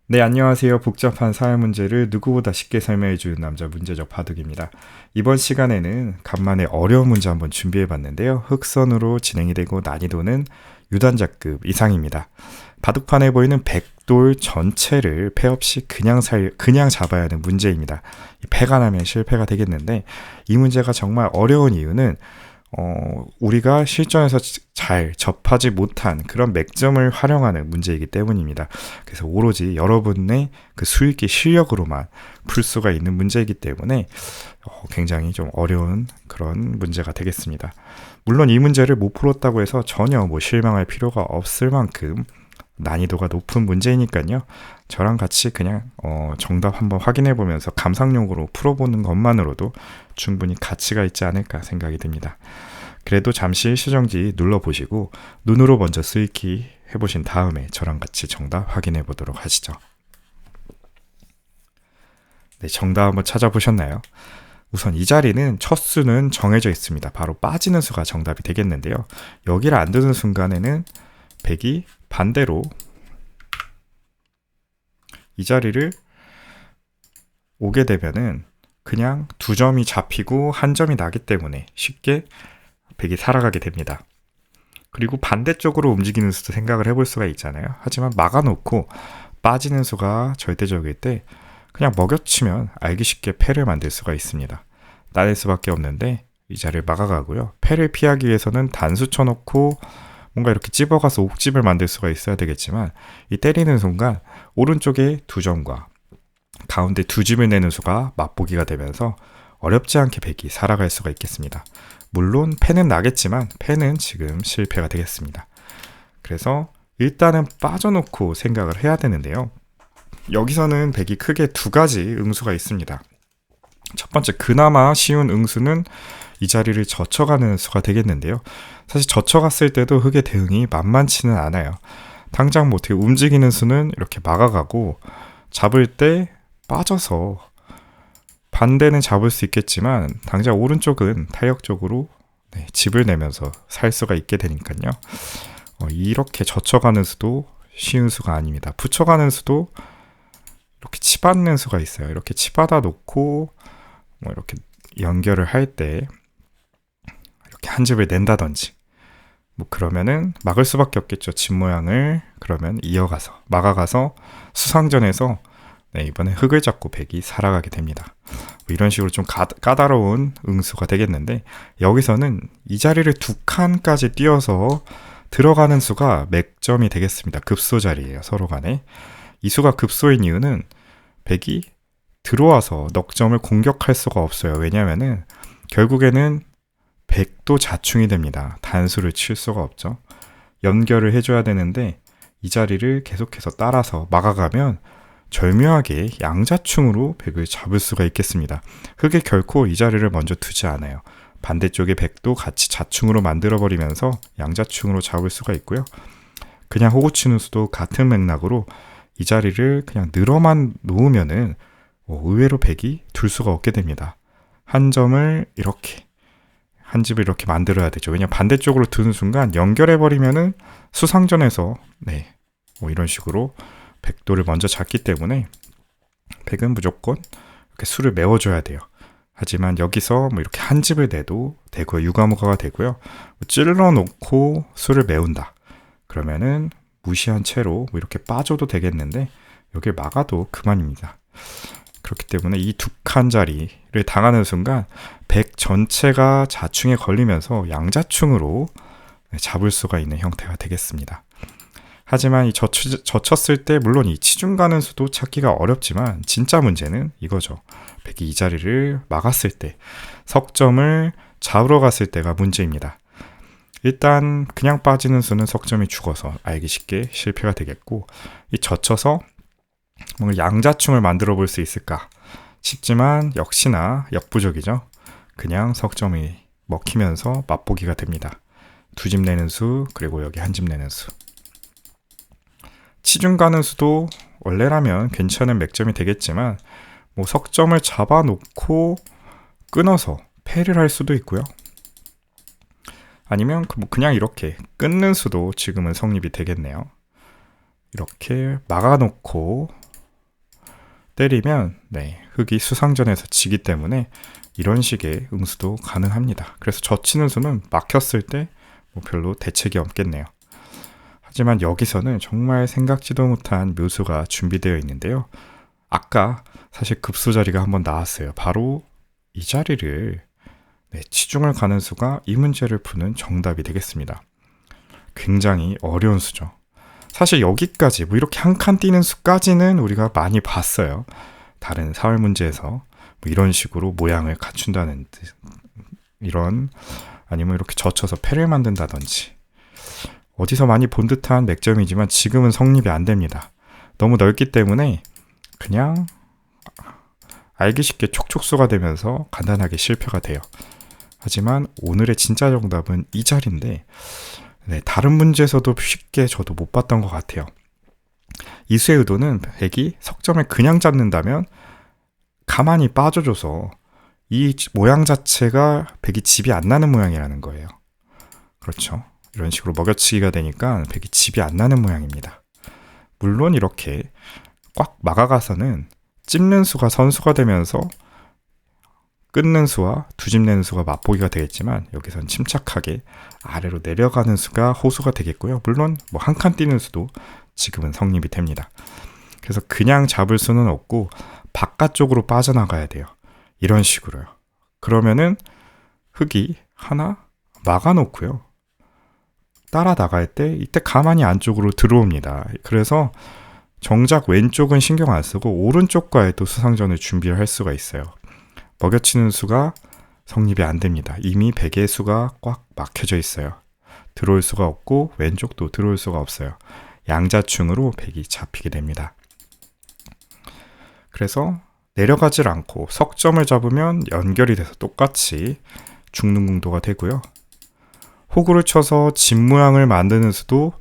네, 안녕하세요. 복잡한 사회 문제를 누구보다 쉽게 설명해 주는 남자 문제적 바둑입니다. 이번 시간에는 간만에 어려운 문제 한번 준비해 봤는데요. 흑선으로 진행이 되고 난이도는 유단자급 이상입니다. 바둑판에 보이는 백돌 전체를 패 없이 그냥 잡아야 하는 문제입니다. 패가 나면 실패가 되겠는데 이 문제가 정말 어려운 이유는 우리가 실전에서 잘 접하지 못한 그런 맥점을 활용하는 문제이기 때문입니다. 그래서 오로지 여러분의 그 수익기 실력으로만 풀 수가 있는 문제이기 때문에 굉장히 좀 어려운 그런 문제가 되겠습니다. 물론 이 문제를 못 풀었다고 해서 전혀 실망할 필요가 없을 만큼 난이도가 높은 문제이니까요. 저랑 같이 그냥 정답 한번 확인해 보면서 감상용으로 풀어보는 것만으로도 충분히 가치가 있지 않을까 생각이 듭니다. 그래도 잠시 시정지 눌러보시고 눈으로 먼저 스위키 해보신 다음에 저랑 같이 정답 확인해 보도록 하시죠. 네, 정답 한번 찾아보셨나요? 우선 이 자리는 첫 수는 정해져 있습니다. 바로 빠지는 수가 정답이 되겠는데요. 여기를 안 두는 순간에는 백이 반대로 이 자리를 오게 되면은 그냥 두 점이 잡히고 한 점이 나기 때문에 쉽게 백이 살아가게 됩니다. 그리고 반대쪽으로 움직이는 수도 생각을 해볼 수가 있잖아요. 하지만 막아놓고 빠지는 수가 절대적일 때 그냥 먹여치면 알기 쉽게 패를 만들 수가 있습니다. 따낼 수밖에 없는데 이 자리를 막아가고요. 패를 피하기 위해서는 단수 쳐놓고 뭔가 이렇게 찝어가서 옥집을 만들 수가 있어야 되겠지만 이 때리는 순간 오른쪽에 두 점과 가운데 두 집을 내는 수가 맛보기가 되면서 어렵지 않게 백이 살아갈 수가 있겠습니다. 물론 패는 나겠지만 패는 지금 실패가 되겠습니다. 그래서 일단은 빠져놓고 생각을 해야 되는데요. 여기서는 백이 크게 두 가지 응수가 있습니다. 첫 번째 그나마 쉬운 응수는 이 자리를 젖혀가는 수가 되겠는데요. 사실 젖혀갔을 때도 흑의 대응이 만만치는 않아요. 당장 어떻게 움직이는 수는 이렇게 막아가고 잡을 때 빠져서 반대는 잡을 수 있겠지만 당장 오른쪽은 타격적으로 집을 내면서 살 수가 있게 되니까요. 이렇게 젖혀가는 수도 쉬운 수가 아닙니다. 붙여가는 수도 이렇게 치받는 수가 있어요. 이렇게 치받아 놓고 이렇게 연결을 할 때 이렇게 한 집을 낸다든지 그러면은 막을 수밖에 없겠죠. 집 모양을 그러면 이어가서 막아가서 수상전에서 이번에 흙을 잡고 백이 살아가게 됩니다. 이런 식으로 좀 까다로운 응수가 되겠는데 여기서는 이 자리를 두 칸까지 띄어서 들어가는 수가 맥점이 되겠습니다. 급소 자리예요. 서로 간에. 이 수가 급소인 이유는 백이 들어와서 넉점을 공격할 수가 없어요. 왜냐하면은 결국에는 백도 자충이 됩니다. 단수를 칠 수가 없죠. 연결을 해줘야 되는데 이 자리를 계속해서 따라서 막아가면 절묘하게 양자충으로 백을 잡을 수가 있겠습니다. 흑이 결코 이 자리를 먼저 두지 않아요. 반대쪽의 백도 같이 자충으로 만들어버리면서 양자충으로 잡을 수가 있고요. 그냥 호구치는 수도 같은 맥락으로 이 자리를 그냥 늘어만 놓으면은 의외로 백이 둘 수가 없게 됩니다. 한 점을 이렇게 한 집을 이렇게 만들어야 되죠. 왜냐면 반대쪽으로 두는 순간 연결해버리면은 수상전에서 이런 식으로 백도를 먼저 잡기 때문에 백은 무조건 이렇게 수를 메워줘야 돼요. 하지만 여기서 이렇게 한 집을 내도 되고요. 유가무가가 되고요. 찔러놓고 수를 메운다. 그러면은 무시한 채로 이렇게 빠져도 되겠는데 여길 막아도 그만입니다. 그렇기 때문에 이 두 칸 자리를 당하는 순간 백 전체가 자충에 걸리면서 양자충으로 잡을 수가 있는 형태가 되겠습니다. 하지만 이 젖혔을 때 물론 이 치중 가는 수도 찾기가 어렵지만 진짜 문제는 이거죠. 백이 이 자리를 막았을 때 석점을 잡으러 갔을 때가 문제입니다. 일단 그냥 빠지는 수는 석점이 죽어서 알기 쉽게 실패가 되겠고 이 젖혀서 뭔가 양자충을 만들어 볼 수 있을까 싶지만 역시나 역부족이죠. 그냥 석점이 먹히면서 맛보기가 됩니다. 두 집 내는 수 그리고 여기 한 집 내는 수. 치중 가는 수도 원래라면 괜찮은 맥점이 되겠지만 석점을 잡아놓고 끊어서 패를 할 수도 있고요. 아니면 그냥 이렇게 끊는 수도 지금은 성립이 되겠네요. 이렇게 막아놓고 때리면 흙이 수상전에서 지기 때문에 이런 식의 응수도 가능합니다. 그래서 젖히는 수는 막혔을 때 별로 대책이 없겠네요. 하지만 여기서는 정말 생각지도 못한 묘수가 준비되어 있는데요. 아까 사실 급수 자리가 한번 나왔어요. 바로 이 자리를 치중을 가는 수가 이 문제를 푸는 정답이 되겠습니다. 굉장히 어려운 수죠. 사실 여기까지 이렇게 한 칸 띄는 수까지는 우리가 많이 봤어요. 다른 사회 문제에서 이런 식으로 모양을 갖춘다는 이런, 아니면 이렇게 젖혀서 패를 만든다든지 어디서 많이 본 듯한 맥점이지만 지금은 성립이 안 됩니다. 너무 넓기 때문에 그냥 알기 쉽게 촉촉수가 되면서 간단하게 실패가 돼요. 하지만 오늘의 진짜 정답은 이 자리인데 다른 문제에서도 쉽게 저도 못 봤던 것 같아요. 이 수의 의도는 백이 석점을 그냥 잡는다면 가만히 빠져줘서 이 모양 자체가 백이 집이 안 나는 모양이라는 거예요. 그렇죠. 이런 식으로 먹여치기가 되니까 백이 집이 안 나는 모양입니다. 물론 이렇게 꽉 막아가서는 찝는 수가 선수가 되면서 끊는 수와 두집내는 수가 맛보기가 되겠지만 여기선 침착하게 아래로 내려가는 수가 호수가 되겠고요. 물론 한 칸 띄는 수도 지금은 성립이 됩니다. 그래서 그냥 잡을 수는 없고 바깥쪽으로 빠져나가야 돼요. 이런 식으로요. 그러면은 흙이 하나 막아놓고요. 따라 나갈 때 이때 가만히 안쪽으로 들어옵니다. 그래서 정작 왼쪽은 신경 안 쓰고 오른쪽과의 또 수상전을 준비할 수가 있어요. 먹여치는 수가 성립이 안 됩니다. 이미 백의 수가 꽉 막혀져 있어요. 들어올 수가 없고 왼쪽도 들어올 수가 없어요. 양자충으로 백이 잡히게 됩니다. 그래서 내려가질 않고 석점을 잡으면 연결이 돼서 똑같이 죽는 궁도가 되고요. 호구를 쳐서 집 모양을 만드는 수도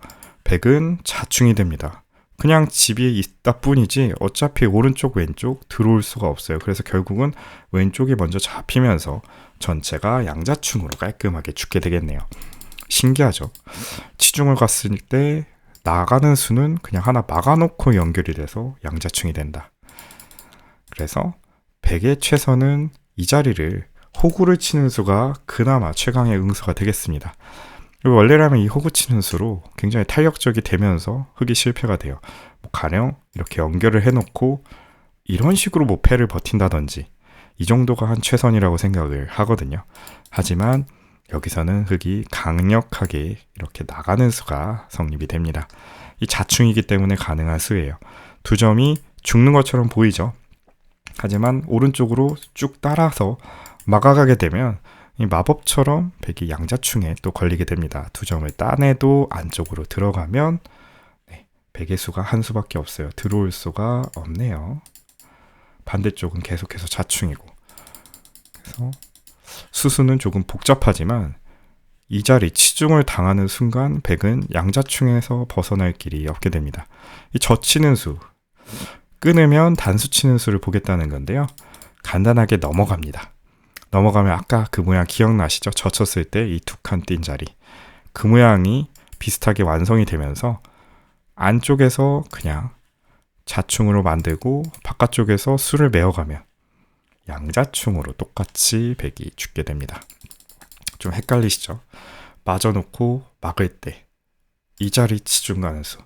백은 자충이 됩니다. 그냥 집이 있다 뿐이지 어차피 오른쪽 왼쪽 들어올 수가 없어요. 그래서 결국은 왼쪽이 먼저 잡히면서 전체가 양자충으로 깔끔하게 죽게 되겠네요. 신기하죠? 치중을 갔을 때 나가는 수는 그냥 하나 막아놓고 연결이 돼서 양자충이 된다. 그래서 백의 최선은 이 자리를 호구를 치는 수가 그나마 최강의 응수가 되겠습니다. 원래라면 이 호구 치는 수로 굉장히 탄력적이 되면서 흙이 실패가 돼요. 가령 이렇게 연결을 해놓고 이런 식으로 패를 버틴다든지 이 정도가 한 최선이라고 생각을 하거든요. 하지만 여기서는 흙이 강력하게 이렇게 나가는 수가 성립이 됩니다. 이 자충이기 때문에 가능한 수예요. 두 점이 죽는 것처럼 보이죠. 하지만 오른쪽으로 쭉 따라서 막아가게 되면 이 마법처럼 백이 양자충에 또 걸리게 됩니다. 두 점을 따내도 안쪽으로 들어가면 백의 수가 한 수밖에 없어요. 들어올 수가 없네요. 반대쪽은 계속해서 자충이고. 그래서 수수는 조금 복잡하지만 이 자리 치중을 당하는 순간 백은 양자충에서 벗어날 길이 없게 됩니다. 이 젖히는 수, 끊으면 단수 치는 수를 보겠다는 건데요. 간단하게 넘어갑니다. 넘어가면 아까 그 모양 기억나시죠? 젖혔을 때 이 두 칸 띈 자리. 그 모양이 비슷하게 완성이 되면서 안쪽에서 그냥 자충으로 만들고 바깥쪽에서 수를 메어가면 양자충으로 똑같이 백이 죽게 됩니다. 좀 헷갈리시죠? 빠져놓고 막을 때 이 자리 치중 가는 수.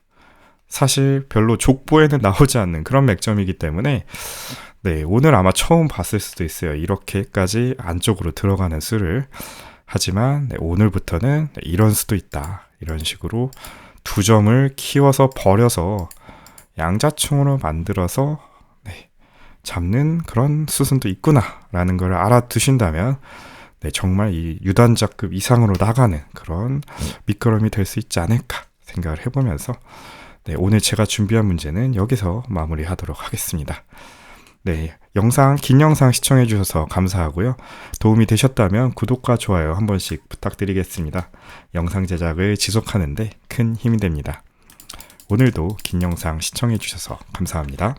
사실 별로 족보에는 나오지 않는 그런 맥점이기 때문에 오늘 아마 처음 봤을 수도 있어요. 이렇게까지 안쪽으로 들어가는 수를. 하지만 오늘부터는 이런 수도 있다. 이런 식으로 두 점을 키워서 버려서 양자충으로 만들어서 잡는 그런 수순도 있구나 라는 걸 알아두신다면 정말 이 유단자급 이상으로 나가는 그런 밑거름이 될 수 있지 않을까 생각을 해보면서 오늘 제가 준비한 문제는 여기서 마무리하도록 하겠습니다. 긴 영상 시청해주셔서 감사하고요. 도움이 되셨다면 구독과 좋아요 한 번씩 부탁드리겠습니다. 영상 제작을 지속하는데 큰 힘이 됩니다. 오늘도 긴 영상 시청해주셔서 감사합니다.